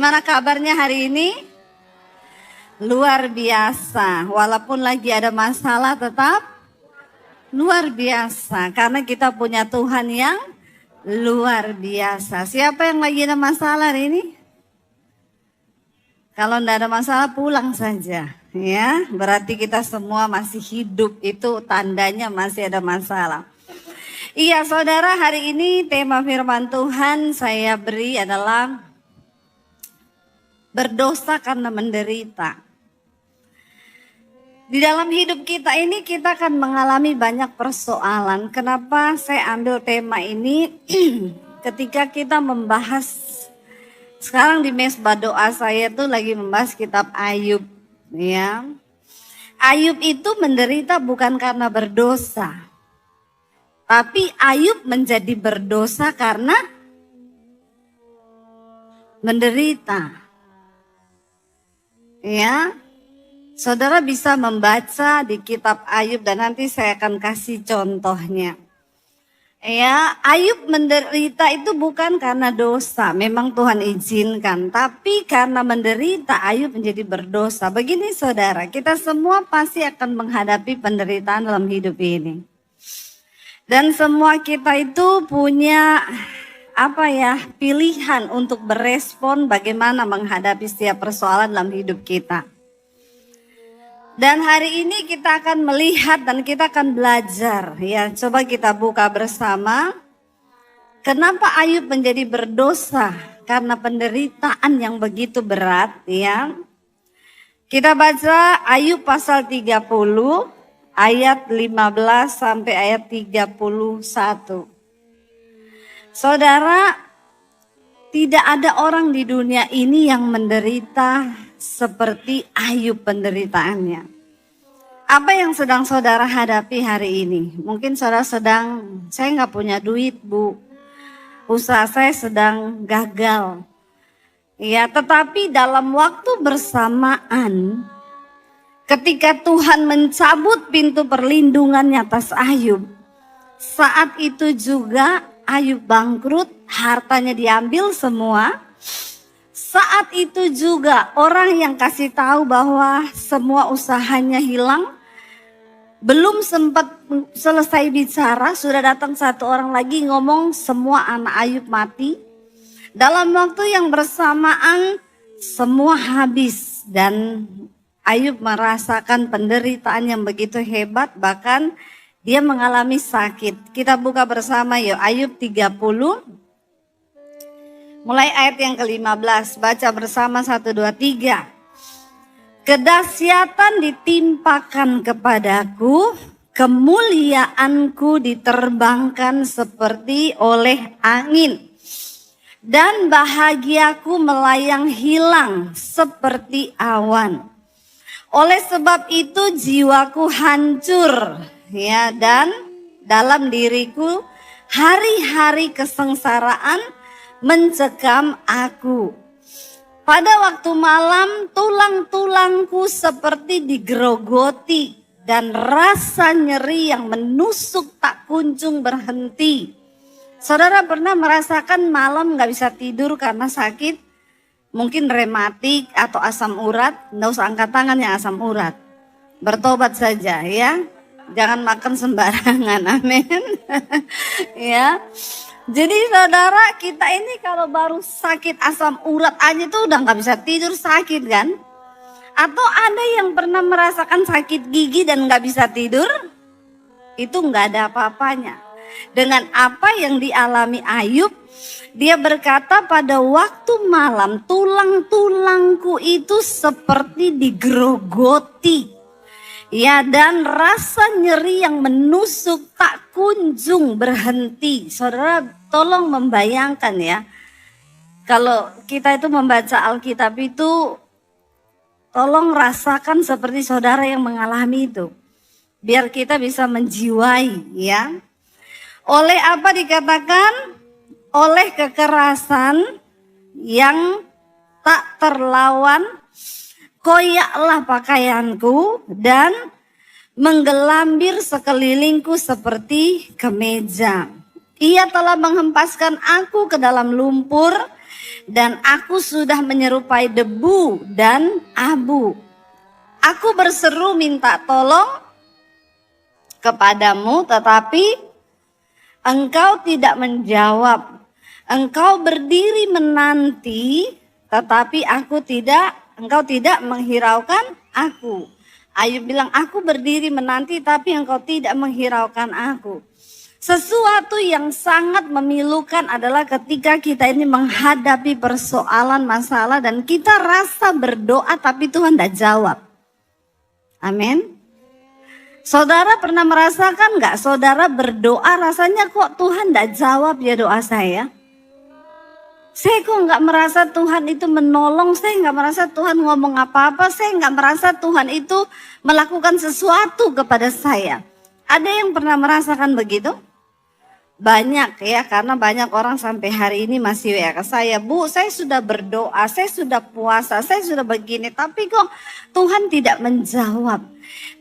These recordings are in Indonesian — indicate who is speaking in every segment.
Speaker 1: Bagaimana kabarnya hari ini? Luar biasa. Walaupun lagi ada masalah tetap luar biasa. Karena kita punya Tuhan yang luar biasa. Siapa yang lagi ada masalah hari ini? Kalau tidak ada masalah pulang saja. Ya, berarti kita semua masih hidup. Itu tandanya masih ada masalah. Iya saudara, hari ini tema firman Tuhan saya beri adalah berdosa karena menderita. Di dalam hidup kita ini kita akan mengalami banyak persoalan. Kenapa saya ambil tema ini? Ketika kita membahas, sekarang di mesbah doa saya tuh lagi membahas kitab Ayub. Ya. Ayub itu menderita bukan karena berdosa. Tapi Ayub menjadi berdosa karena menderita. Ya, saudara bisa membaca di kitab Ayub dan nanti saya akan kasih contohnya. Ya, Ayub menderita itu bukan karena dosa, memang Tuhan izinkan. Tapi karena menderita Ayub menjadi berdosa. Begini saudara, kita semua pasti akan menghadapi penderitaan dalam hidup ini. Dan semua kita itu punya pilihan untuk berespon bagaimana menghadapi setiap persoalan dalam hidup kita. Dan hari ini kita akan melihat dan kita akan belajar ya. Coba kita buka bersama. Kenapa Ayub menjadi berdosa? Karena penderitaan yang begitu berat ya. Kita baca Ayub pasal 30. Ayat 15 sampai ayat 31. Saudara, tidak ada orang di dunia ini yang menderita seperti Ayub penderitaannya. Apa yang sedang saudara hadapi hari ini? Mungkin saudara saya nggak punya duit bu. Usaha saya sedang gagal. Ya, tetapi dalam waktu bersamaan, ketika Tuhan mencabut pintu perlindungannya atas Ayub, saat itu juga Ayub bangkrut, hartanya diambil semua. Saat itu juga orang yang kasih tahu bahwa semua usahanya hilang, belum sempat selesai bicara, sudah datang satu orang lagi ngomong semua anak Ayub mati. Dalam waktu yang bersamaan semua habis dan Ayub merasakan penderitaan yang begitu hebat, bahkan dia mengalami sakit. Kita buka bersama yuk Ayub 30. Mulai ayat yang ke-15, baca bersama 1, 2, 3. Kedahsyatan ditimpakan kepadaku, kemuliaanku diterbangkan seperti oleh angin. Dan bahagiaku melayang hilang seperti awan. Oleh sebab itu jiwaku hancur ya, dan dalam diriku hari-hari kesengsaraan mencekam aku. Pada waktu malam tulang-tulangku seperti digerogoti dan rasa nyeri yang menusuk tak kunjung berhenti. Saudara pernah merasakan malam gak bisa tidur karena sakit? Mungkin rematik atau asam urat, nggak usah angkat tangan yang asam urat. Bertobat saja ya, jangan makan sembarangan, amin. Ya, jadi saudara kita ini kalau baru sakit asam urat aja tuh udah nggak bisa tidur, sakit kan? Atau ada yang pernah merasakan sakit gigi dan nggak bisa tidur? Itu nggak ada apa-apanya. Dengan apa yang dialami Ayub, dia berkata pada waktu malam tulang-tulangku itu seperti digerogoti. Ya, dan rasa nyeri yang menusuk tak kunjung berhenti. Saudara tolong membayangkan ya. Kalau kita itu membaca Alkitab itu, tolong rasakan seperti saudara yang mengalami itu. Biar kita bisa menjiwai ya. Oleh apa dikatakan? Oleh kekerasan yang tak terlawan, koyaklah pakaianku dan menggelambir sekelilingku seperti kemeja. Ia telah menghempaskan aku ke dalam lumpur, dan aku sudah menyerupai debu dan abu. Aku berseru minta tolong kepadamu, tetapi engkau tidak menjawab. Engkau berdiri menanti, tetapi engkau tidak menghiraukan aku. Ayub bilang, aku berdiri menanti, tapi engkau tidak menghiraukan aku. Sesuatu yang sangat memilukan adalah ketika kita ini menghadapi persoalan masalah dan kita rasa berdoa tapi Tuhan tidak jawab. Amin. Saudara pernah merasakan nggak? Saudara berdoa rasanya kok Tuhan tidak jawab ya doa saya? Saya kok nggak merasa Tuhan itu menolong, saya nggak merasa Tuhan ngomong apa-apa, saya nggak merasa Tuhan itu melakukan sesuatu kepada saya. Ada yang pernah merasakan begitu? Banyak ya, karena banyak orang sampai hari ini masih WA ke saya, Bu, saya sudah berdoa, saya sudah puasa, saya sudah begini, tapi kok Tuhan tidak menjawab.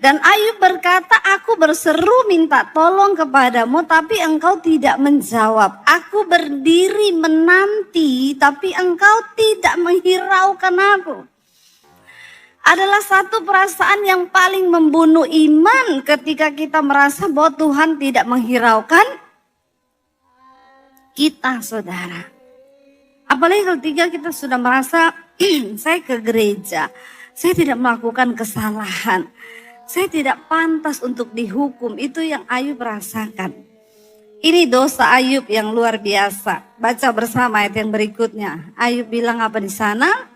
Speaker 1: Dan Ayub berkata, aku berseru minta tolong kepadamu, tapi engkau tidak menjawab. Aku berdiri menanti, tapi engkau tidak menghiraukan aku. Adalah satu perasaan yang paling membunuh iman ketika kita merasa bahwa Tuhan tidak menghiraukan kita, saudara. Apalagi ketika kita sudah merasa saya ke gereja, saya tidak melakukan kesalahan, saya tidak pantas untuk dihukum. Itu yang Ayub rasakan. Ini dosa Ayub yang luar biasa. Baca bersama ayat yang berikutnya. Ayub bilang apa di sana?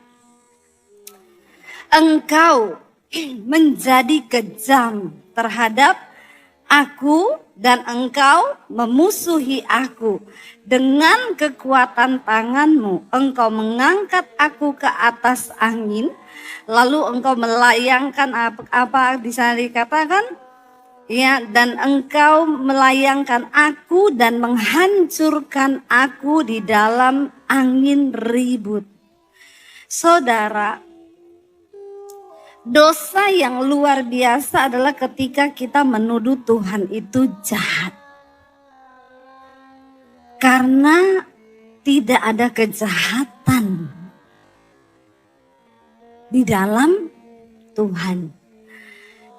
Speaker 1: Engkau menjadi kejam terhadap aku dan engkau memusuhi aku. Dengan kekuatan tanganmu engkau mengangkat aku ke atas angin. Lalu engkau melayangkan apa di sana dikatakan? Ya, dan engkau melayangkan aku dan menghancurkan aku di dalam angin ribut. Saudara, dosa yang luar biasa adalah ketika kita menuduh Tuhan itu jahat. Karena tidak ada kejahatan di dalam Tuhan.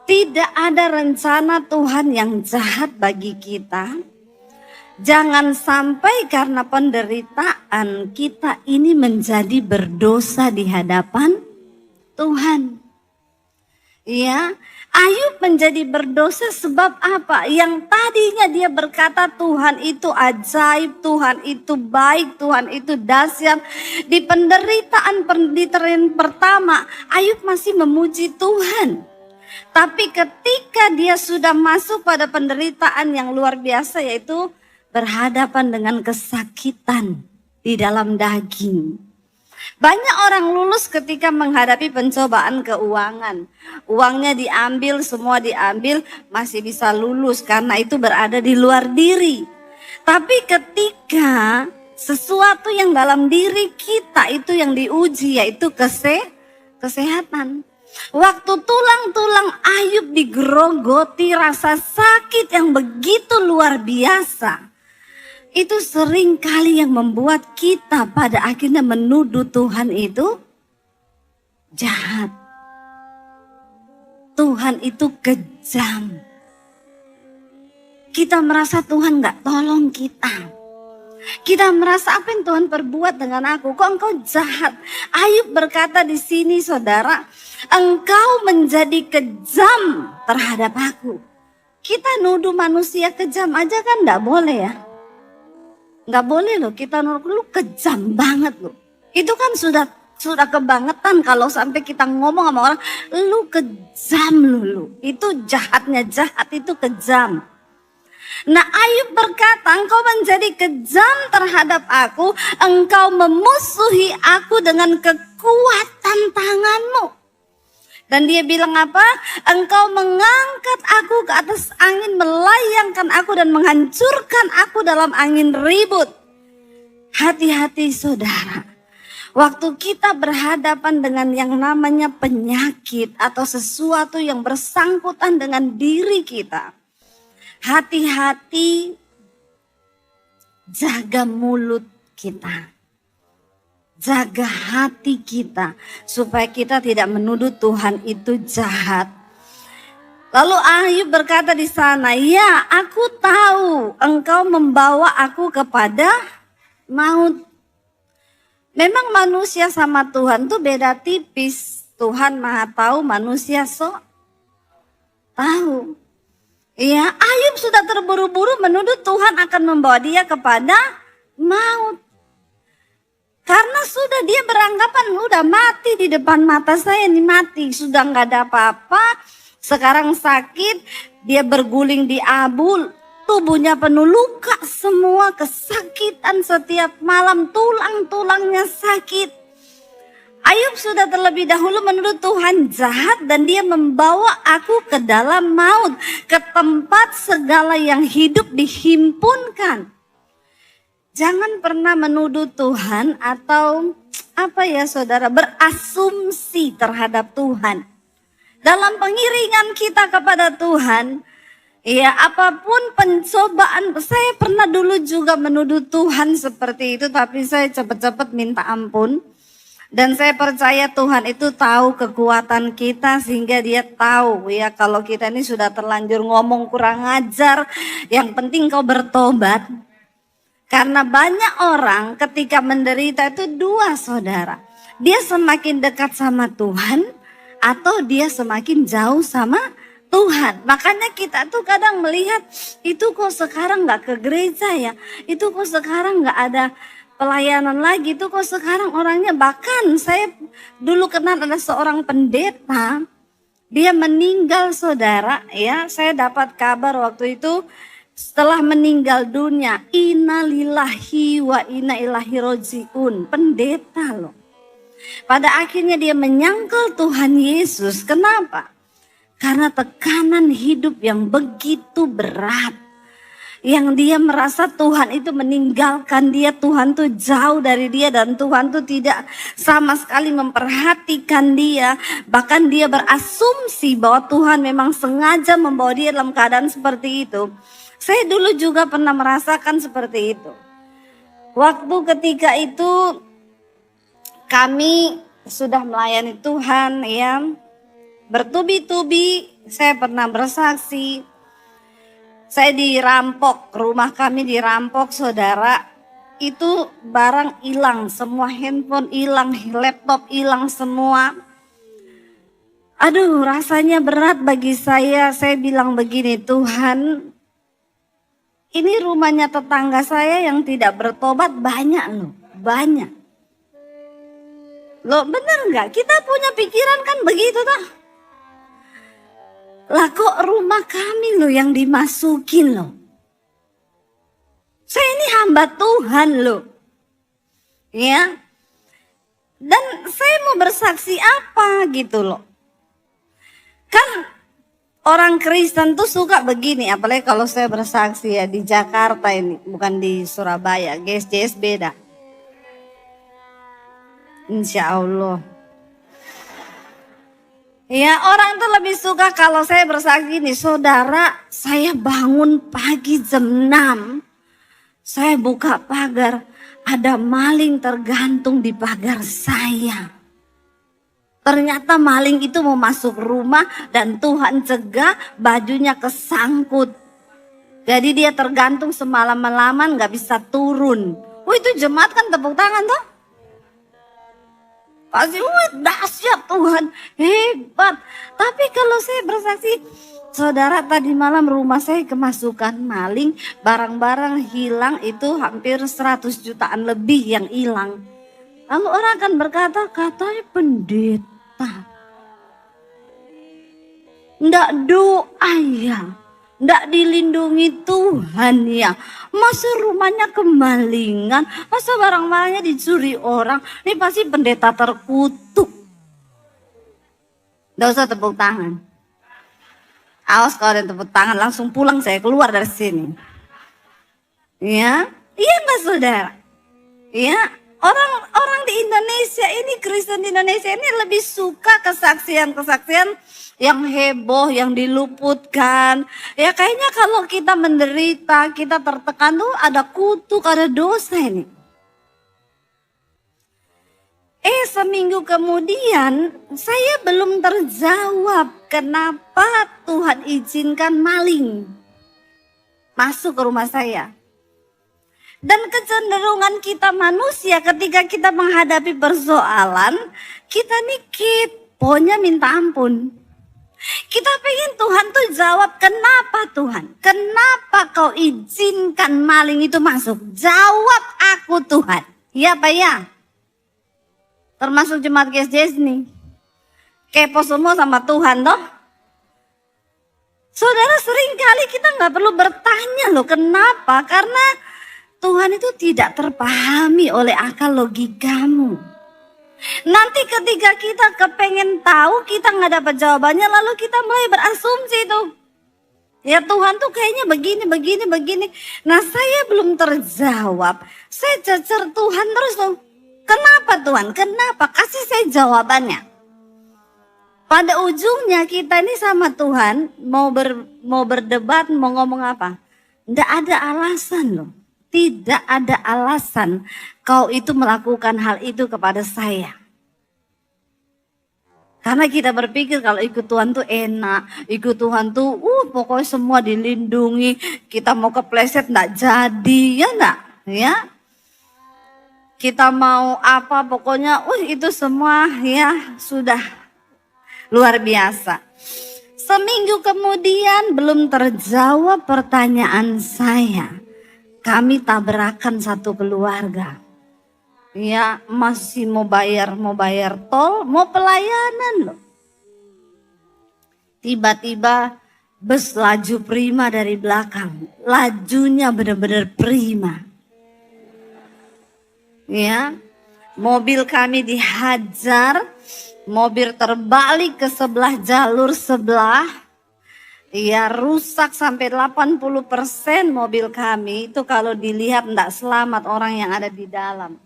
Speaker 1: Tidak ada rencana Tuhan yang jahat bagi kita. Jangan sampai karena penderitaan kita ini menjadi berdosa di hadapan Tuhan. Ya, Ayub menjadi berdosa sebab apa? Yang tadinya dia berkata Tuhan itu ajaib, Tuhan itu baik, Tuhan itu dahsyat. Di penderitaan pertama, Ayub masih memuji Tuhan. Tapi ketika dia sudah masuk pada penderitaan yang luar biasa, yaitu berhadapan dengan kesakitan di dalam daging. Banyak orang lulus ketika menghadapi pencobaan keuangan. Uangnya diambil, semua diambil, masih bisa lulus karena itu berada di luar diri. Tapi ketika sesuatu yang dalam diri kita itu yang diuji, yaitu kesehatan. Waktu tulang-tulang Ayub digerogoti rasa sakit yang begitu luar biasa. Itu sering kali yang membuat kita pada akhirnya menuduh Tuhan itu jahat. Tuhan itu kejam. Kita merasa Tuhan gak tolong kita. Kita merasa apa yang Tuhan perbuat dengan aku? Kok engkau jahat? Ayub berkata di sini, saudara, engkau menjadi kejam terhadap aku. Kita nuduh manusia kejam aja kan gak boleh ya. Nggak boleh loh, kita lu kejam banget loh. Itu kan sudah kebangetan kalau sampai kita ngomong sama orang, lu kejam lu. Itu jahatnya jahat, itu kejam. Nah, Ayub berkata, engkau menjadi kejam terhadap aku, engkau memusuhi aku dengan kekuatan tanganmu. Dan dia bilang apa? Engkau mengangkat aku ke atas angin, melayangkan aku dan menghancurkan aku dalam angin ribut. Hati-hati saudara. Waktu kita berhadapan dengan yang namanya penyakit atau sesuatu yang bersangkutan dengan diri kita. Hati-hati, jaga mulut kita. jaga hati kita supaya kita tidak menuduh Tuhan itu jahat. Lalu Ayub berkata di sana, ya aku tahu engkau membawa aku kepada maut. Memang manusia sama Tuhan tuh beda tipis. Tuhan maha tahu, manusia sok tahu. Ya, Ayub sudah terburu-buru menuduh Tuhan akan membawa dia kepada maut. Karena sudah dia beranggapan udah mati di depan mata saya, ini mati. Sudah nggak ada apa-apa, sekarang sakit, dia berguling di abu, tubuhnya penuh luka, semua kesakitan setiap malam, tulang-tulangnya sakit. Ayub sudah terlebih dahulu menuduh Tuhan jahat dan dia membawa aku ke dalam maut, ke tempat segala yang hidup dihimpunkan. Jangan pernah menuduh Tuhan atau saudara, berasumsi terhadap Tuhan. Dalam pengiringan kita kepada Tuhan, ya apapun pencobaan, saya pernah dulu juga menuduh Tuhan seperti itu, tapi saya cepat-cepat minta ampun. Dan saya percaya Tuhan itu tahu kekuatan kita sehingga dia tahu ya kalau kita ini sudah terlanjur ngomong kurang ajar, yang penting kau bertobat. Karena banyak orang ketika menderita itu dua saudara. Dia semakin dekat sama Tuhan atau dia semakin jauh sama Tuhan. Makanya kita tuh kadang melihat itu kok sekarang gak ke gereja ya. Itu kok sekarang gak ada pelayanan lagi, itu kok sekarang orangnya. Bahkan saya dulu kenal ada seorang pendeta, dia meninggal saudara ya. Saya dapat kabar waktu itu setelah meninggal dunia, innalillahi wa inna ilaihi rojiun, pendeta loh. Pada akhirnya dia menyangkal Tuhan Yesus. Kenapa? Karena tekanan hidup yang begitu berat. Yang dia merasa Tuhan itu meninggalkan dia, Tuhan tuh jauh dari dia dan Tuhan tuh tidak sama sekali memperhatikan dia. Bahkan dia berasumsi bahwa Tuhan memang sengaja membawa dia dalam keadaan seperti itu. Saya dulu juga pernah merasakan seperti itu. Waktu ketika itu kami sudah melayani Tuhan ya, bertubi-tubi saya pernah bersaksi. Saya dirampok, rumah kami dirampok saudara, itu barang hilang, semua handphone hilang, laptop hilang semua. Aduh rasanya berat bagi saya bilang begini, Tuhan ini rumahnya tetangga saya yang tidak bertobat banyak loh, banyak. Loh bener gak? Kita punya pikiran kan begitu toh? Lah kok rumah kami loh yang dimasukin loh. Saya ini hamba Tuhan loh. Ya. Dan saya mau bersaksi apa gitu loh. Kan orang Kristen tuh suka begini, apalagi kalau saya bersaksi ya di Jakarta ini, bukan di Surabaya. GSJS beda. Insya Allah. Ya orang tuh lebih suka kalau saya bersaksi nih, saudara saya bangun pagi jam 6, saya buka pagar, ada maling tergantung di pagar saya. Ternyata maling itu mau masuk rumah dan Tuhan cegah, bajunya kesangkut. Jadi dia tergantung semalam-malaman gak bisa turun. Itu jemaat kan tepuk tangan tuh. Pasti dahsyat Tuhan, hebat. Tapi kalau saya bersaksi, saudara tadi malam rumah saya kemasukan maling, barang-barang hilang itu hampir 100 jutaan lebih yang hilang. Lalu orang akan berkata, katanya pendeta. Nggak doa ya, nggak dilindungi Tuhan ya. Masa rumahnya kemalingan, masa barang-barangnya dicuri orang, ini pasti pendeta terkutuk. Nggak usah tepuk tangan. Awas kalau ada tepuk tangan langsung pulang saya keluar dari sini. Ya, iya nggak saudara? Ya, orang di Indonesia ini, Kristen di Indonesia ini lebih suka kesaksian-kesaksian yang heboh, yang diluputkan. Ya kayaknya kalau kita menderita, kita tertekan tuh ada kutuk, ada dosa ini. Seminggu kemudian saya belum terjawab kenapa Tuhan izinkan maling masuk ke rumah saya. Dan kecenderungan kita manusia ketika kita menghadapi persoalan, kita nih keponya minta ampun. Kita pengen Tuhan tuh jawab, kenapa Tuhan? Kenapa kau izinkan maling itu masuk? Jawab aku Tuhan. Ya Pak ya? Termasuk jemaat GSJS nih. Kepo semua sama Tuhan toh. Saudara, sering kali kita gak perlu bertanya loh kenapa. Karena Tuhan itu tidak terpahami oleh akal logikamu. Nanti ketika kita kepengen tahu, kita gak dapat jawabannya, lalu kita mulai berasumsi tuh. Ya Tuhan tuh kayaknya begini. Nah saya belum terjawab. Saya cecer Tuhan terus tuh. Kenapa Tuhan? Kenapa? Kasih saya jawabannya. Pada ujungnya kita ini sama Tuhan mau berdebat, mau ngomong apa? Nggak ada alasan loh. Tidak ada alasan kau itu melakukan hal itu kepada saya. Karena kita berpikir kalau ikut Tuhan tuh enak, ikut Tuhan tuh pokoknya semua dilindungi, kita mau kepleset nggak jadi, ya enggak? Ya. Kita mau apa pokoknya itu semua ya sudah luar biasa. Seminggu kemudian belum terjawab pertanyaan saya. Kami tabrakan satu keluarga. Ya masih mau bayar tol, mau pelayanan loh. Tiba-tiba bus laju prima dari belakang. Lajunya benar-benar prima. Ya, mobil kami dihajar, mobil terbalik ke sebelah jalur sebelah. Ya rusak sampai 80% mobil kami. Itu kalau dilihat enggak selamat orang yang ada di dalam.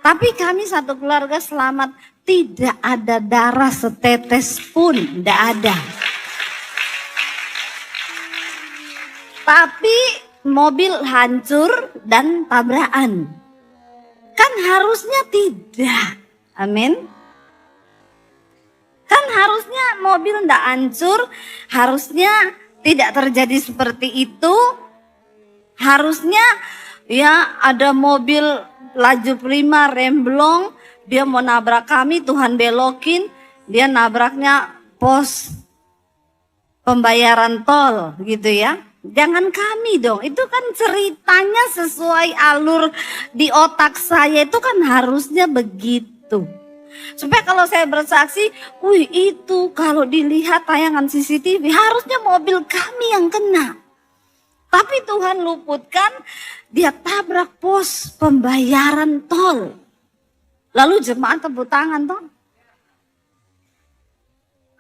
Speaker 1: Tapi kami satu keluarga selamat. Tidak ada darah setetes pun. Enggak ada. Tapi mobil hancur dan tabrakan. Kan harusnya tidak. Amin. Kan harusnya mobil enggak hancur, harusnya tidak terjadi seperti itu. Harusnya ya ada mobil laju prima remblong, dia mau nabrak kami, Tuhan belokin, dia nabraknya pos pembayaran tol gitu ya. Jangan kami dong, itu kan ceritanya sesuai alur di otak saya, itu kan harusnya begitu. Supaya kalau saya bersaksi, itu kalau dilihat tayangan CCTV harusnya mobil kami yang kena. Tapi Tuhan luputkan, dia tabrak pos pembayaran tol. Lalu jemaat tepuk tangan toh.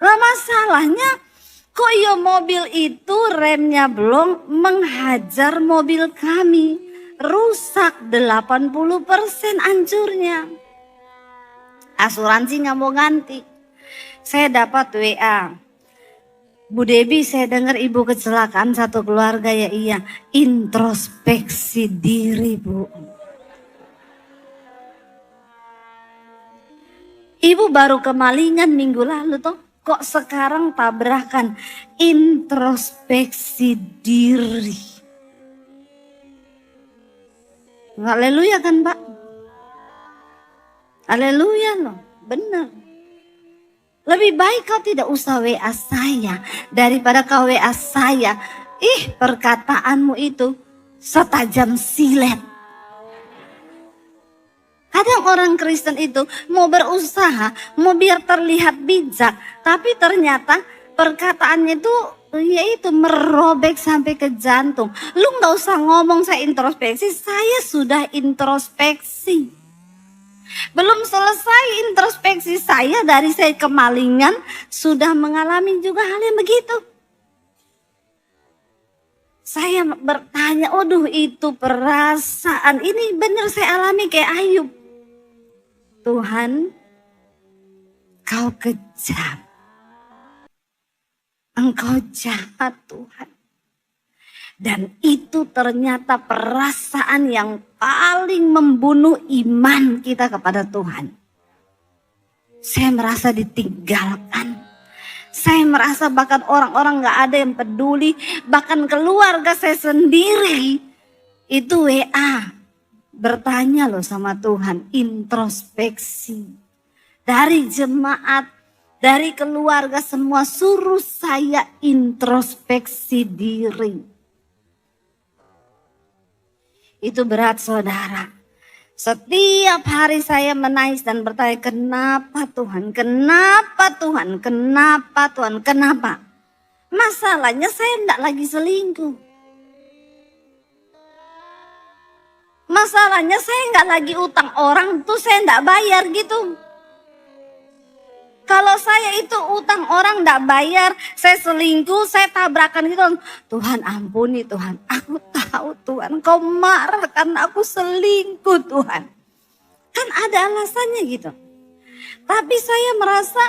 Speaker 1: Lah masalahnya, kok ya mobil itu remnya belum menghajar mobil kami. Rusak 80% hancurnya. Asuransi nggak mau ganti. Saya dapat WA. Bu Debi, saya dengar ibu kecelakaan satu keluarga ya. Iya, introspeksi diri Bu. Ibu baru kemalingan minggu lalu toh. Kok sekarang tabrakan? Introspeksi diri. Haleluya kan Pak? Haleluya loh, benar. Lebih baik kau tidak usah WA saya daripada kau WA saya. Perkataanmu itu setajam silet. Kadang orang Kristen itu mau berusaha, mau biar terlihat bijak. Tapi ternyata perkataannya itu yaitu merobek sampai ke jantung. Lu gak usah ngomong saya introspeksi, saya sudah introspeksi. Belum selesai introspeksi saya dari saya kemalingan sudah mengalami juga hal yang begitu. Saya bertanya, itu perasaan ini benar saya alami kayak Ayub. Tuhan, kau kejam. Engkau jahat Tuhan. Dan itu ternyata perasaan yang paling membunuh iman kita kepada Tuhan. Saya merasa ditinggalkan. Saya merasa bahkan orang-orang gak ada yang peduli. Bahkan keluarga saya sendiri itu WA. Bertanya loh sama Tuhan, introspeksi. Dari jemaat, dari keluarga semua suruh saya introspeksi diri. Itu berat saudara. Setiap hari saya menangis dan bertanya, kenapa Tuhan, kenapa Tuhan, kenapa Tuhan, kenapa? Masalahnya saya tidak lagi selingkuh. Masalahnya saya nggak lagi utang orang tuh saya nggak bayar gitu. Kalau saya itu utang orang nggak bayar, saya selingkuh, saya tabrakan gitu. Tuhan ampuni Tuhan, aku tahu Tuhan kau marah karena aku selingkuh Tuhan. Kan ada alasannya gitu. Tapi saya merasa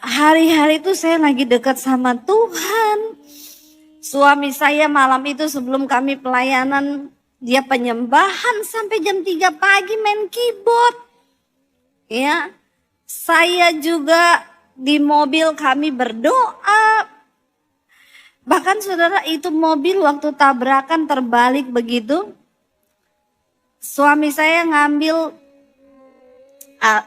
Speaker 1: hari-hari itu saya lagi dekat sama Tuhan. Suami saya malam itu sebelum kami pelayanan, dia penyembahan sampai jam 3 pagi main keyboard. Ya, saya juga di mobil kami berdoa. Bahkan saudara itu mobil waktu tabrakan terbalik begitu. Suami saya ngambil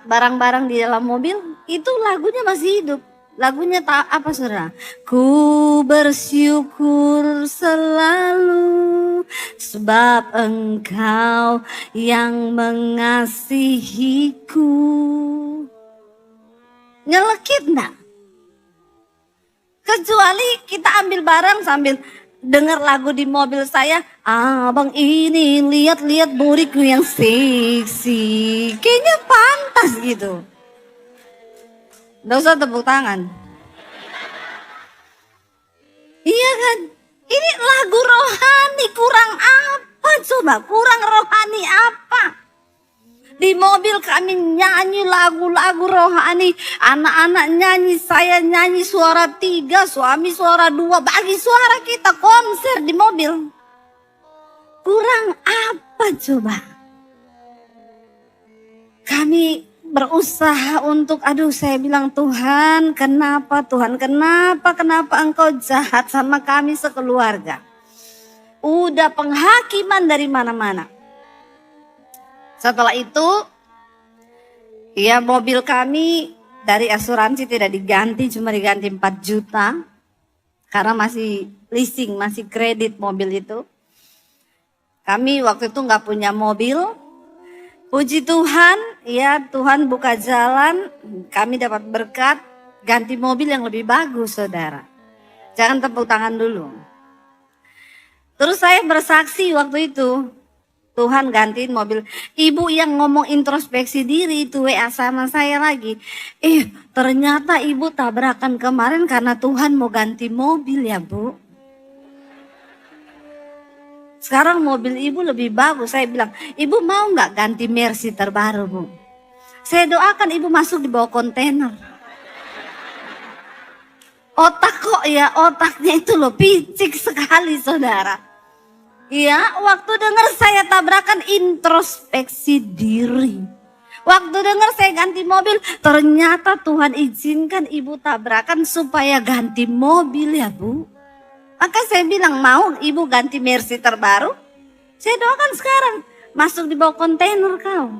Speaker 1: barang-barang di dalam mobil, itu lagunya masih hidup. Lagunya apa saudara? Ku bersyukur selalu sebab Engkau yang mengasihiku. Nyelekit enggak? Kecuali kita ambil barang sambil dengar lagu di mobil saya. Abang ini lihat-lihat bodiku yang seksi. Kayaknya pantas gitu. Nggak usah tepuk tangan. Iya kan? Ini lagu rohani, kurang apa coba? Kurang rohani apa? Di mobil kami nyanyi lagu-lagu rohani. Anak-anak nyanyi, saya nyanyi suara 3, suami suara 2. Bagi suara kita konser di mobil. Kurang apa coba? Kami berusaha untuk, saya bilang Tuhan kenapa engkau jahat sama kami sekeluarga. Udah penghakiman dari mana-mana. Setelah itu, ya mobil kami dari asuransi tidak diganti, cuma diganti 4 juta. Karena masih leasing, masih kredit mobil itu. Kami waktu itu nggak punya mobil. Puji Tuhan, ya Tuhan buka jalan, kami dapat berkat, ganti mobil yang lebih bagus saudara. Jangan tepuk tangan dulu. Terus saya bersaksi waktu itu, Tuhan gantiin mobil. Ibu yang ngomong introspeksi diri itu WA sama saya lagi. Ternyata ibu tabrakan kemarin karena Tuhan mau ganti mobil ya Bu. Sekarang mobil ibu lebih bagus. Saya bilang, ibu mau nggak ganti Mercy terbaru Bu? Saya doakan ibu masuk di bawah kontainer. Otaknya itu loh picik sekali saudara. Iya, waktu dengar saya tabrakan introspeksi diri. Waktu dengar saya ganti mobil, ternyata Tuhan izinkan ibu tabrakan supaya ganti mobil ya Bu. Maka saya bilang, mau ibu ganti Mercy terbaru? Saya doakan sekarang, masuk di bawah kontainer kau.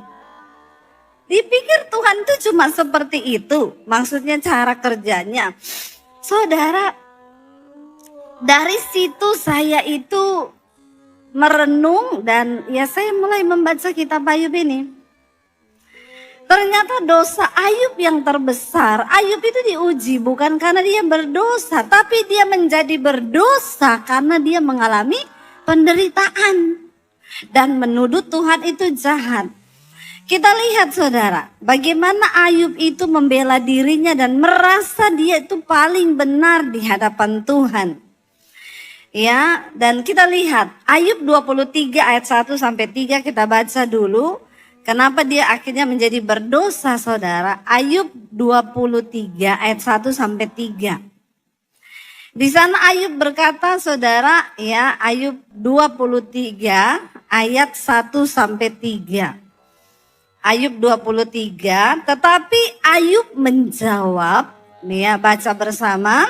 Speaker 1: Dipikir Tuhan itu cuma seperti itu, maksudnya cara kerjanya. Saudara, dari situ saya itu merenung dan ya saya mulai membaca kitab Ayub ini. Ternyata dosa Ayub yang terbesar, Ayub itu diuji bukan karena dia berdosa, tapi dia menjadi berdosa karena dia mengalami penderitaan. Dan menuduh Tuhan itu jahat. Kita lihat saudara, bagaimana Ayub itu membela dirinya dan merasa dia itu paling benar di hadapan Tuhan. Ya, dan kita lihat Ayub 23 ayat 1 sampai 3 kita baca dulu. Kenapa dia akhirnya menjadi berdosa saudara? Ayub 23 ayat 1 sampai 3. Di sana Ayub berkata saudara, ya Ayub 23 ayat 1 sampai 3. Ayub 23, tetapi Ayub menjawab, nih ya baca bersama.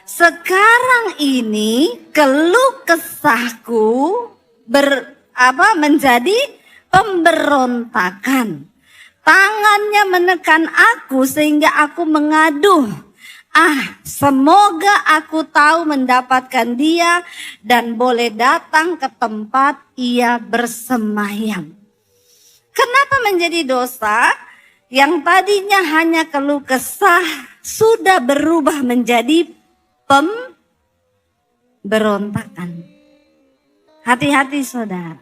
Speaker 1: Sekarang ini keluh kesahku menjadi pemberontakan. Tangannya menekan aku sehingga aku mengaduh. Semoga aku tahu mendapatkan dia dan boleh datang ke tempat ia bersemayam. Kenapa menjadi dosa? Yang tadinya hanya keluh kesah sudah berubah menjadi pemberontakan. Hati-hati saudara.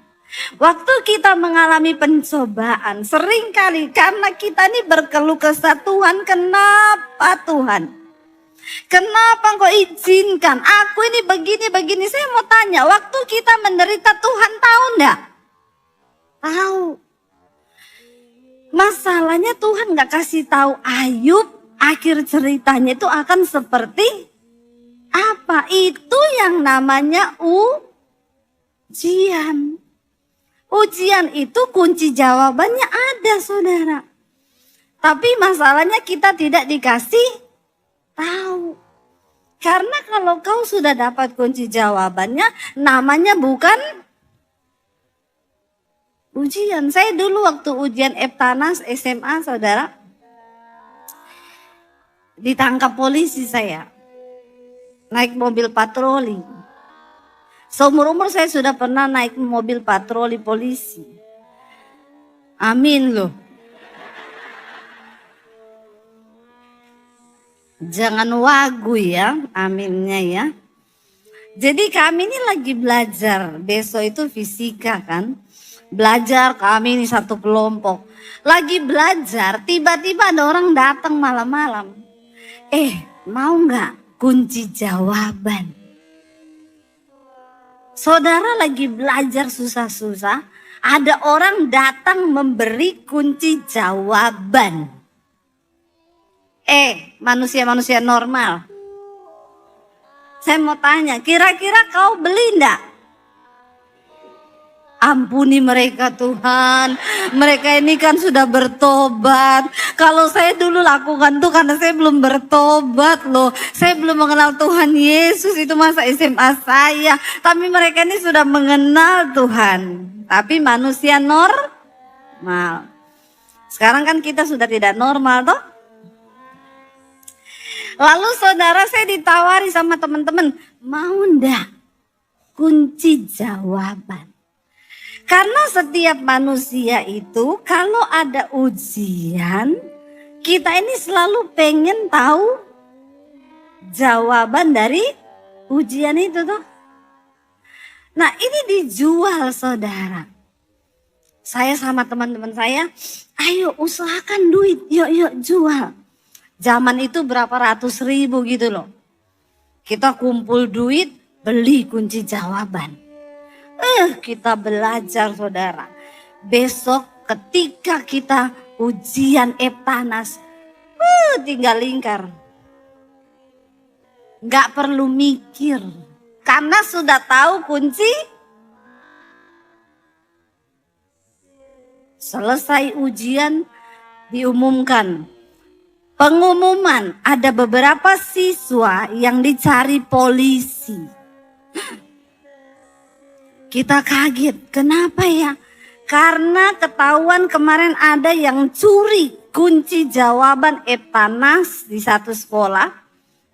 Speaker 1: Waktu kita mengalami pencobaan, seringkali karena kita ini berkeluh kesah, Tuhan kenapa Tuhan? Kenapa Engkau izinkan? Aku ini begini. Saya mau tanya, waktu kita menderita Tuhan tahu enggak? Tahu. Masalahnya Tuhan enggak kasih tahu Ayub akhir ceritanya itu akan seperti apa? Itu yang namanya ujian. Ujian itu kunci jawabannya ada saudara. Tapi masalahnya kita tidak dikasih tahu. Karena kalau kau sudah dapat kunci jawabannya, namanya bukan ujian. Saya dulu waktu ujian Eptanas SMA saudara, ditangkap polisi saya. Naik mobil patroli. Seumur-umur saya sudah pernah naik mobil patroli polisi. Amin loh. Jangan wagu ya, aminnya ya. Jadi kami ini lagi belajar, besok itu fisika kan. Belajar kami ini satu kelompok. Lagi belajar, tiba-tiba ada orang datang malam-malam. Mau nggak kunci jawaban? Saudara lagi belajar susah-susah, ada orang datang memberi kunci jawaban. Manusia-manusia normal. Saya mau tanya, kira-kira kau beli enggak? Ampuni mereka Tuhan, mereka ini kan sudah bertobat. Kalau saya dulu lakukan tuh karena saya belum bertobat loh. Saya belum mengenal Tuhan Yesus, itu masa SMA saya. Tapi mereka ini sudah mengenal Tuhan. Tapi manusia normal. Sekarang kan kita sudah tidak normal toh. Lalu saudara saya ditawari sama teman-teman, mau ndak kunci jawaban? Karena setiap manusia itu kalau ada ujian, kita ini selalu pengen tahu jawaban dari ujian itu tuh. Nah ini dijual saudara. Saya sama teman-teman saya, ayo usahakan duit, yuk jual. Zaman itu berapa ratus ribu gitu loh. Kita kumpul duit, beli kunci jawaban. Kita belajar saudara. Besok ketika kita ujian Eptanas, tinggal lingkar. Gak perlu mikir. Karena sudah tahu kunci. Selesai ujian diumumkan. Pengumuman, ada beberapa siswa yang dicari polisi. Kita kaget, kenapa ya? Karena ketahuan kemarin ada yang curi kunci jawaban Eptanas di satu sekolah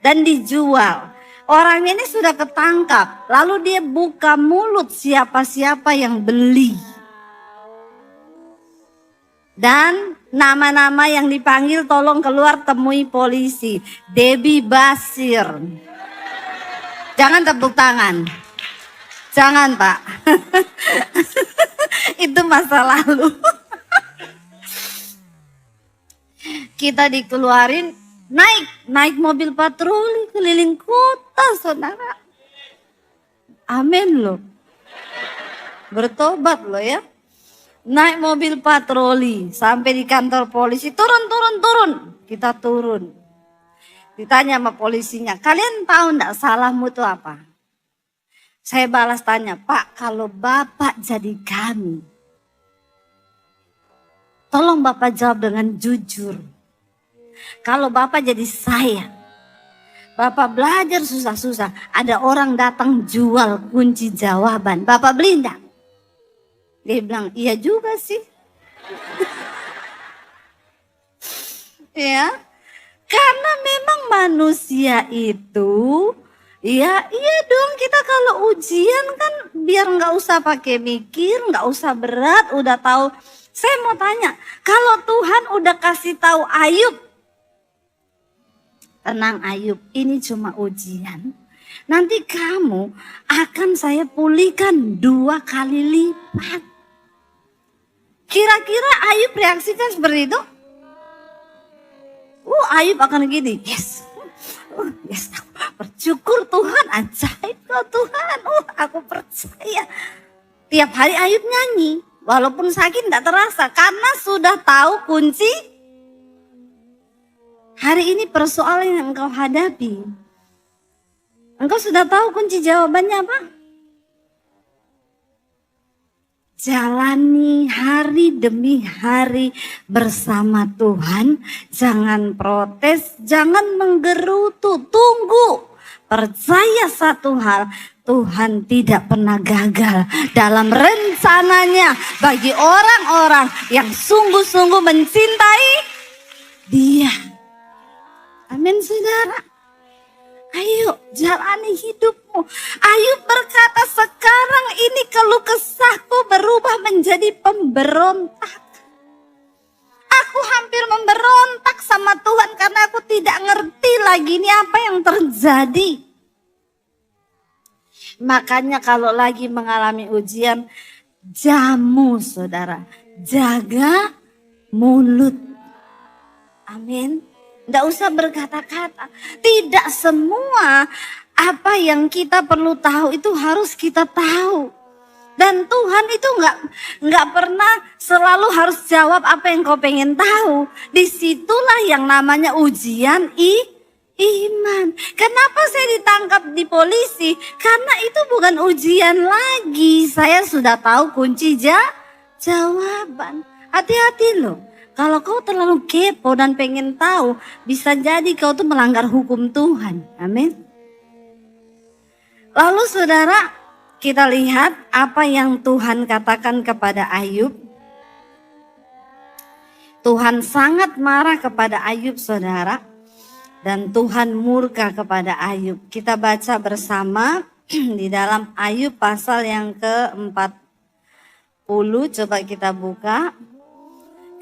Speaker 1: dan dijual. Orangnya ini sudah ketangkap, lalu dia buka mulut siapa-siapa yang beli. Dan nama-nama yang dipanggil tolong keluar temui polisi. Debbie Basir. Jangan tepuk tangan. Jangan Pak. Itu masa lalu. Kita dikeluarin naik mobil patroli keliling kota saudara. Amin loh. Bertobat loh ya. Naik mobil patroli sampai di kantor polisi, turun. Kita turun. Ditanya sama polisinya, kalian tahu enggak salahmu itu apa? Saya balas tanya, Pak kalau Bapak jadi kami, Tolong Bapak jawab dengan jujur. Kalau Bapak jadi saya, Bapak belajar susah-susah, ada orang datang jual kunci jawaban, Bapak beli enggak? Dia bilang, iya juga sih. Ya, karena memang manusia itu, ya iya dong, kita kalau ujian kan biar nggak usah pakai mikir, nggak usah berat, udah tahu. Saya mau tanya, kalau Tuhan udah kasih tahu Ayub, tenang Ayub, ini cuma ujian. Nanti kamu akan saya pulihkan 2 kali lipat. Kira-kira Ayub reaksikan seperti itu? Ayub akan gini, yes, aku bersyukur Tuhan, ajaib kau Tuhan, aku percaya. Tiap hari Ayub nyanyi, walaupun sakit tidak terasa, karena sudah tahu kunci. Hari ini persoalan yang engkau hadapi, engkau sudah tahu kunci jawabannya apa? Jalani hari demi hari bersama Tuhan. Jangan protes, jangan menggerutu, tunggu. Percaya satu hal, Tuhan tidak pernah gagal dalam rencananya bagi orang-orang yang sungguh-sungguh mencintai Dia. Amin saudara. Ayo jalani hidupmu. Ayub berkata, sekarang ini keluh kesahku berubah menjadi pemberontak. Aku hampir memberontak sama Tuhan karena aku tidak ngerti lagi ini apa yang terjadi. Makanya kalau lagi mengalami ujian, jamu saudara, jaga mulut. Amin. Tidak usah berkata-kata. Tidak semua apa yang kita perlu tahu itu harus kita tahu. Dan Tuhan itu nggak pernah selalu harus jawab apa yang kau pengen tahu. Disitulah yang namanya ujian iman. Kenapa saya ditangkap di polisi? Karena itu bukan ujian lagi. Saya sudah tahu kunci jawaban. Hati-hati loh. Kalau kau terlalu kepo dan pengen tahu, bisa jadi kau tuh melanggar hukum Tuhan. Amin. Lalu saudara, kita lihat apa yang Tuhan katakan kepada Ayub. Tuhan sangat marah kepada Ayub saudara. Dan Tuhan murka kepada Ayub. Kita baca bersama di dalam Ayub pasal yang ke-40. Coba kita buka.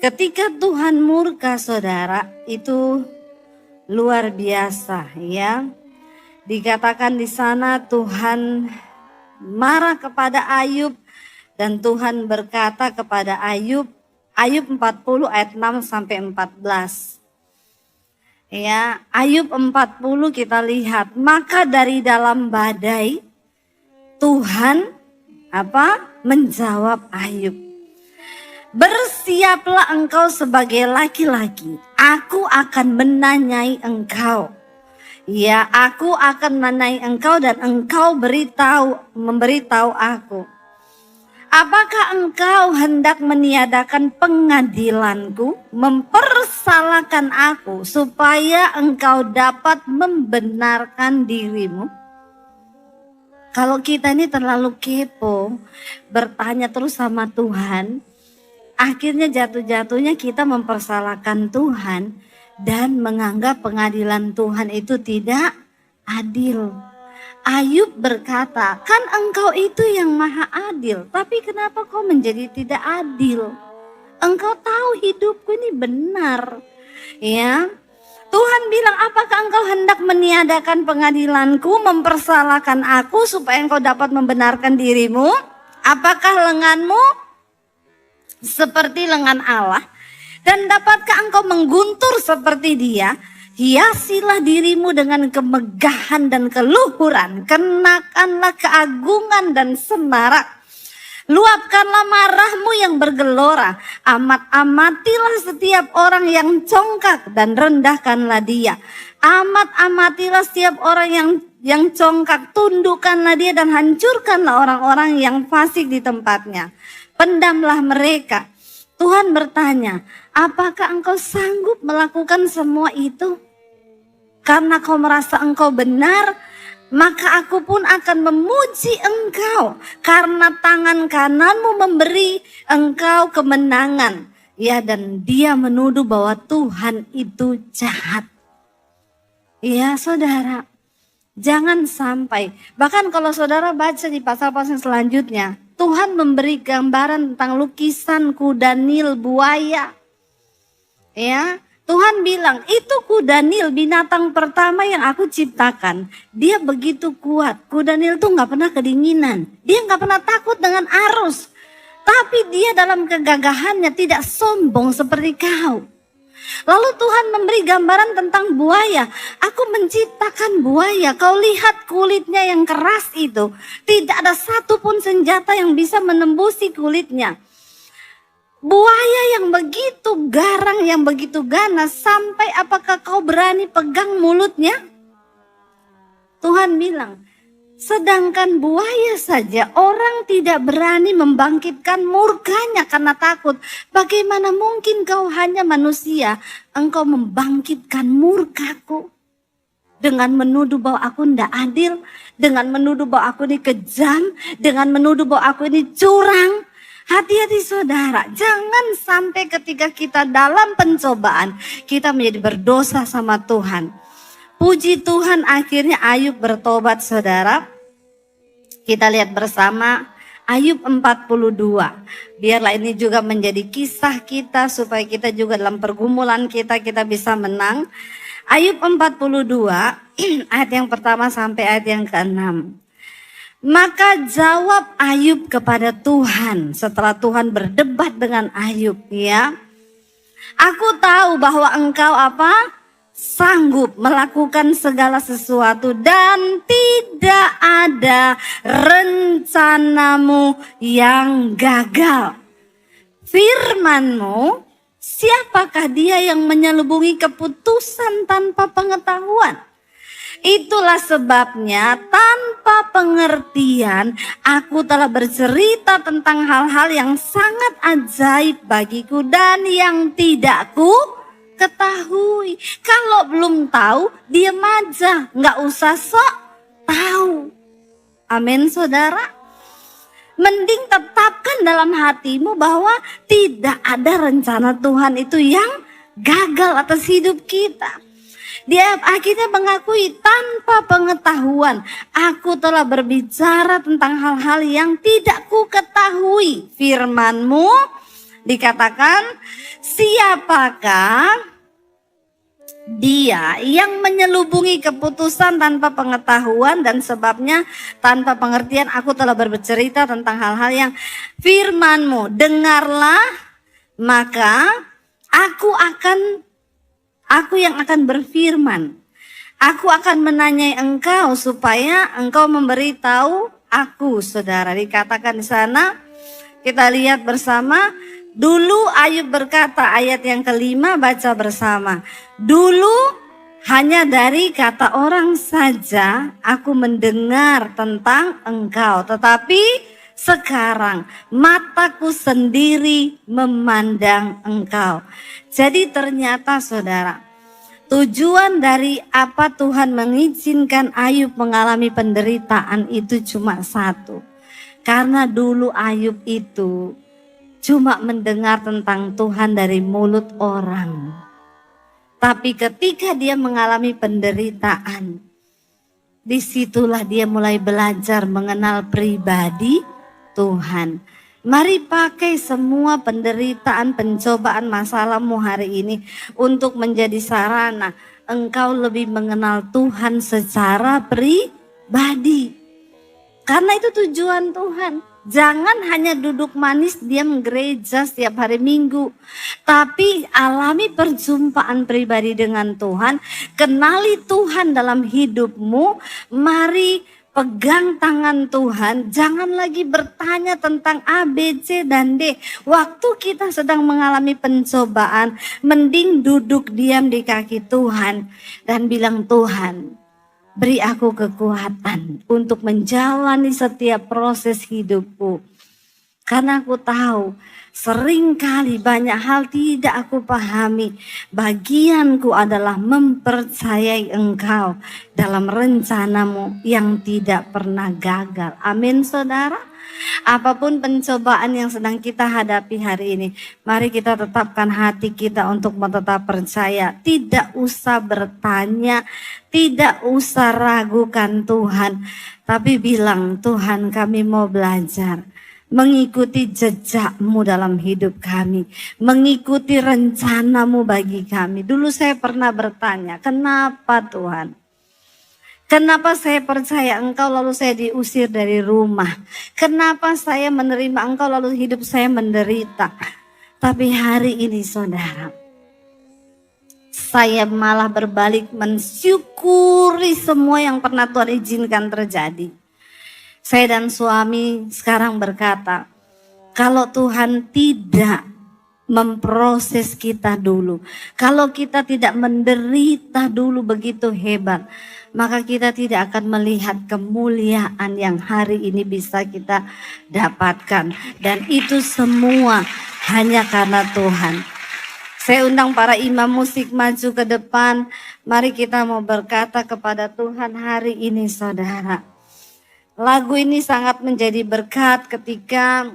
Speaker 1: Ketika Tuhan murka saudara, itu luar biasa ya. Dikatakan di sana Tuhan marah kepada Ayub dan Tuhan berkata kepada Ayub, Ayub 40 ayat 6 sampai 14. Ya, Ayub 40 kita lihat, maka dari dalam badai Tuhan menjawab Ayub. Bersiaplah engkau sebagai laki-laki, aku akan menanyai engkau. Ya, aku akan menanyai engkau dan engkau memberitahu aku. Apakah engkau hendak meniadakan pengadilanku, mempersalahkan aku supaya engkau dapat membenarkan dirimu? Kalau kita ini terlalu kepo, bertanya terus sama Tuhan, akhirnya jatuh-jatuhnya kita mempersalahkan Tuhan dan menganggap pengadilan Tuhan itu tidak adil. Ayub berkata, kan engkau itu yang maha adil, tapi kenapa kau menjadi tidak adil? Engkau tahu hidupku ini benar. Ya, Tuhan bilang, apakah engkau hendak meniadakan pengadilanku, mempersalahkan aku supaya engkau dapat membenarkan dirimu? Apakah lenganmu seperti lengan Allah? Dan dapatkah engkau mengguntur seperti Dia? Hiasilah dirimu dengan kemegahan dan keluhuran, kenakanlah keagungan dan semarak. Luapkanlah marahmu yang bergelora, amat-amatilah setiap orang yang congkak dan rendahkanlah dia. Amat-amatilah setiap orang yang congkak, tundukkanlah dia dan hancurkanlah orang-orang yang fasik di tempatnya. Pendamlah mereka, Tuhan bertanya, apakah engkau sanggup melakukan semua itu? Karena kau merasa engkau benar, maka aku pun akan memuji engkau. Karena tangan kananmu memberi engkau kemenangan. Ya, dan dia menuduh bahwa Tuhan itu jahat. Ya saudara, jangan sampai. Bahkan kalau saudara baca di pasal-pasal selanjutnya, Tuhan memberi gambaran tentang lukisan kuda Nil buaya. Ya, Tuhan bilang, itu kuda Nil, binatang pertama yang aku ciptakan. Dia begitu kuat. Kuda Nil tuh gak pernah kedinginan. Dia gak pernah takut dengan arus. Tapi dia dalam kegagahannya tidak sombong seperti kau. Lalu Tuhan memberi gambaran tentang buaya. Aku menciptakan buaya. Kau lihat kulitnya yang keras itu. Tidak ada satupun senjata yang bisa menembusi kulitnya. Buaya yang begitu garang, yang begitu ganas. Sampai apakah kau berani pegang mulutnya? Tuhan bilang, sedangkan buaya saja orang tidak berani membangkitkan murkanya karena takut. Bagaimana mungkin kau hanya manusia, engkau membangkitkan murkaku dengan menuduh bahwa aku tidak adil, dengan menuduh bahwa aku ini kejam, dengan menuduh bahwa aku ini curang. Hati-hati saudara, jangan sampai ketika kita dalam pencobaan kita menjadi berdosa sama Tuhan. Puji Tuhan, akhirnya Ayub bertobat saudara. Kita lihat bersama Ayub 42. Biarlah ini juga menjadi kisah kita supaya kita juga dalam pergumulan kita bisa menang. Ayub 42 ayat yang pertama sampai ayat yang ke-6. Maka jawab Ayub kepada Tuhan setelah Tuhan berdebat dengan Ayub, ya. Aku tahu bahwa engkau apa? Sanggup melakukan segala sesuatu dan tidak ada rencanamu yang gagal. Firman-Mu, siapakah dia yang menyelubungi keputusan tanpa pengetahuan? Itulah sebabnya tanpa pengertian aku telah bercerita tentang hal-hal yang sangat ajaib bagiku dan yang tidak ku ketahui. Kalau belum tahu, diam aja, nggak usah sok tahu. Amin saudara. Mending tetapkan dalam hatimu bahwa tidak ada rencana Tuhan itu yang gagal atas hidup kita. Dia akhirnya mengakui tanpa pengetahuan, aku telah berbicara tentang hal-hal yang tidak ku ketahui. Firman-Mu dikatakan, siapakah dia yang menyelubungi keputusan tanpa pengetahuan, dan sebabnya tanpa pengertian aku telah bercerita tentang hal-hal yang firman-Mu. Dengarlah, maka aku yang akan berfirman. Aku akan menanyai engkau supaya engkau memberitahu aku, saudara. Dikatakan di sana, kita lihat bersama. Dulu Ayub berkata, ayat yang ke-5 baca bersama. Dulu hanya dari kata orang saja aku mendengar tentang engkau. Tetapi sekarang mataku sendiri memandang engkau. Jadi ternyata saudara, tujuan dari apa Tuhan mengizinkan Ayub mengalami penderitaan itu cuma satu. Karena dulu Ayub itu cuma mendengar tentang Tuhan dari mulut orang. Tapi ketika dia mengalami penderitaan, disitulah dia mulai belajar mengenal pribadi Tuhan. Mari pakai semua penderitaan, pencobaan, masalahmu hari ini untuk menjadi sarana engkau lebih mengenal Tuhan secara pribadi. Karena itu tujuan Tuhan. Jangan hanya duduk manis diam gereja setiap hari Minggu. Tapi alami perjumpaan pribadi dengan Tuhan. Kenali Tuhan dalam hidupmu. Mari pegang tangan Tuhan. Jangan lagi bertanya tentang A, B, C, dan D. Waktu kita sedang mengalami pencobaan, mending duduk diam di kaki Tuhan. Dan bilang, Tuhan, beri aku kekuatan untuk menjalani setiap proses hidupku. Karena aku tahu seringkali banyak hal tidak aku pahami. Bagianku adalah mempercayai Engkau dalam rencanamu yang tidak pernah gagal. Amin saudara. Apapun pencobaan yang sedang kita hadapi hari ini, mari kita tetapkan hati kita untuk tetap percaya. Tidak usah bertanya, tidak usah ragukan Tuhan. Tapi bilang, Tuhan kami mau belajar mengikuti jejakmu dalam hidup kami, mengikuti rencanamu bagi kami. Dulu saya pernah bertanya, kenapa Tuhan? Kenapa saya percaya Engkau lalu saya diusir dari rumah? Kenapa saya menerima Engkau lalu hidup saya menderita? Tapi hari ini saudara, saya malah berbalik mensyukuri semua yang pernah Tuhan izinkan terjadi. Saya dan suami sekarang berkata, kalau Tuhan tidak memproses kita dulu, kalau kita tidak menderita dulu begitu hebat, maka kita tidak akan melihat kemuliaan yang hari ini bisa kita dapatkan. Dan itu semua hanya karena Tuhan. Saya undang para imam musik maju ke depan. Mari kita mau berkata kepada Tuhan hari ini saudara. Lagu ini sangat menjadi berkat ketika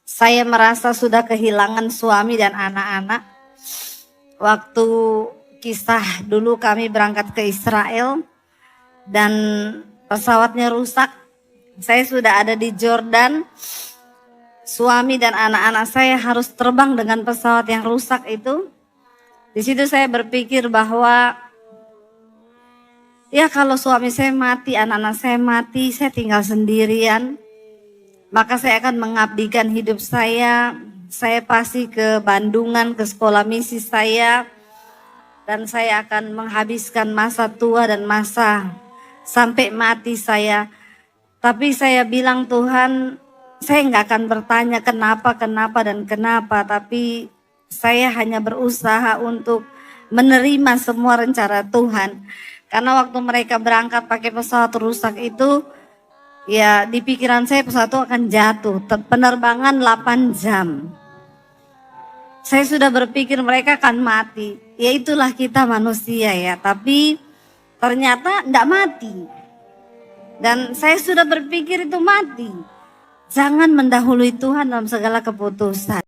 Speaker 1: saya merasa sudah kehilangan suami dan anak-anak. Waktu kisah dulu kami berangkat ke Israel dan pesawatnya rusak. Saya sudah ada di Jordan. Suami dan anak-anak saya harus terbang dengan pesawat yang rusak itu. Di situ saya berpikir bahwa ya kalau suami saya mati, anak-anak saya mati, saya tinggal sendirian. Maka saya akan mengabdikan hidup saya pasti ke Bandungan, ke sekolah misi saya. Dan saya akan menghabiskan masa tua dan masa sampai mati saya. Tapi saya bilang Tuhan, saya nggak akan bertanya kenapa, dan kenapa. Tapi saya hanya berusaha untuk menerima semua rencana Tuhan. Karena waktu mereka berangkat pakai pesawat rusak itu, ya di pikiran saya pesawat itu akan jatuh. Penerbangan 8 jam. Saya sudah berpikir mereka akan mati. Ya itulah kita manusia ya. Tapi ternyata enggak mati. Dan saya sudah berpikir itu mati. Jangan mendahului Tuhan dalam segala keputusan.